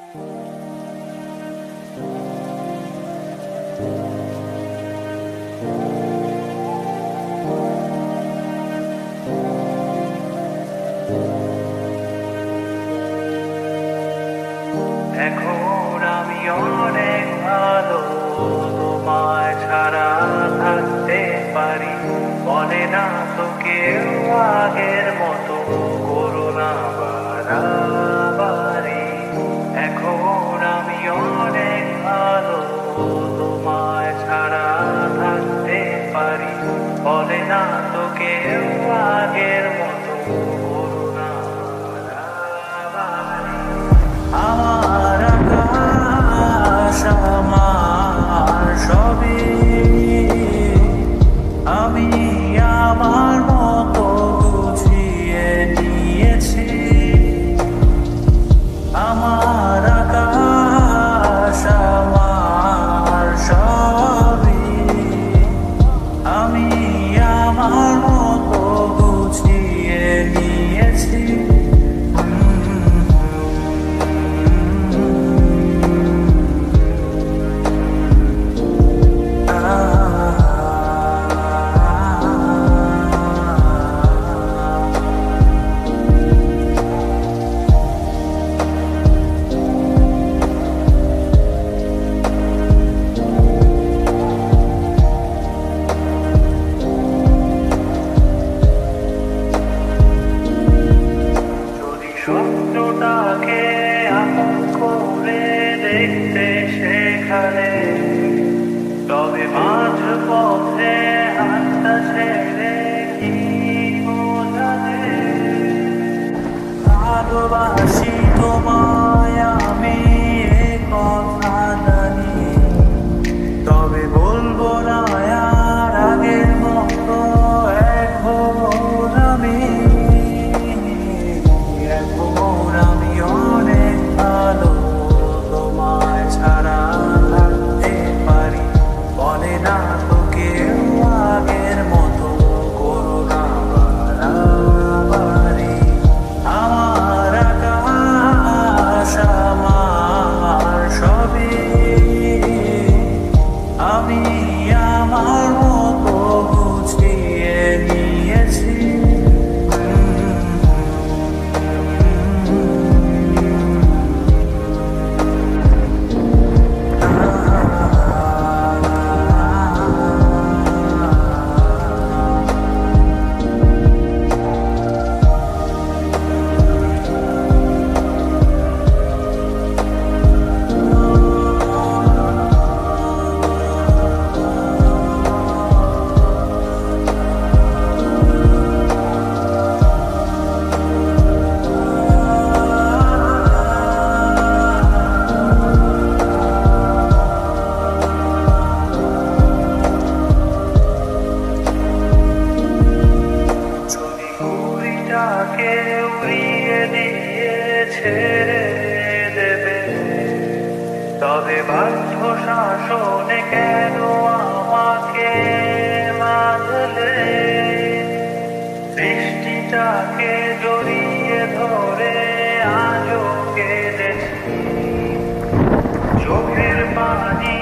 এখন আমি অনেক ভালো, তোমায় ছাড়া থাকতে পারি। বলে না তো কেউ আগের মতো করোনা বাড়াবাড়ি। এখন আমি অনেক ভালো, তোমায় ছাড়া থাকতে পারি। বলে না তো কেউ আগের মতো করোনা বাড়াবাড়ি। আমার আকাশ আমার সবই, আমি আমার মতো গুছিয়ে নিয়েছি। আমার আকাশ আমার সবই, আমি আমার মতো গুছিয়ে নিয়েছি। স্বপ্নটাকে আপন করে দেখতে সেখানে, তবে মাঝ পথে হাতটা ছেড়ে কি বোঝালে। ভালোবাসি তোমায় আমি, এ কথা জানি, তবে বলবো না আর আগের মতো এখন আমি। এখন আমি অনেক ভালো, তোমায় ছাড়া থাকতে পারি। বলে না তো কেউ আগের মতো করোনা বাড়াবাড়ি। আমার আকাশ আমার সবই, আমি আমার মতো গুছিয়ে নিয়েছি। ঘুড়িটাকে উড়িয়ে দিয়ে ছেড়ে দেবে, তবে বাধ্য শাসনে কেন আমাকে বাঁধলে। সৃষ্টিটাকে জড়িয়ে ধরে আজও কেঁদেছি, চোখের পানি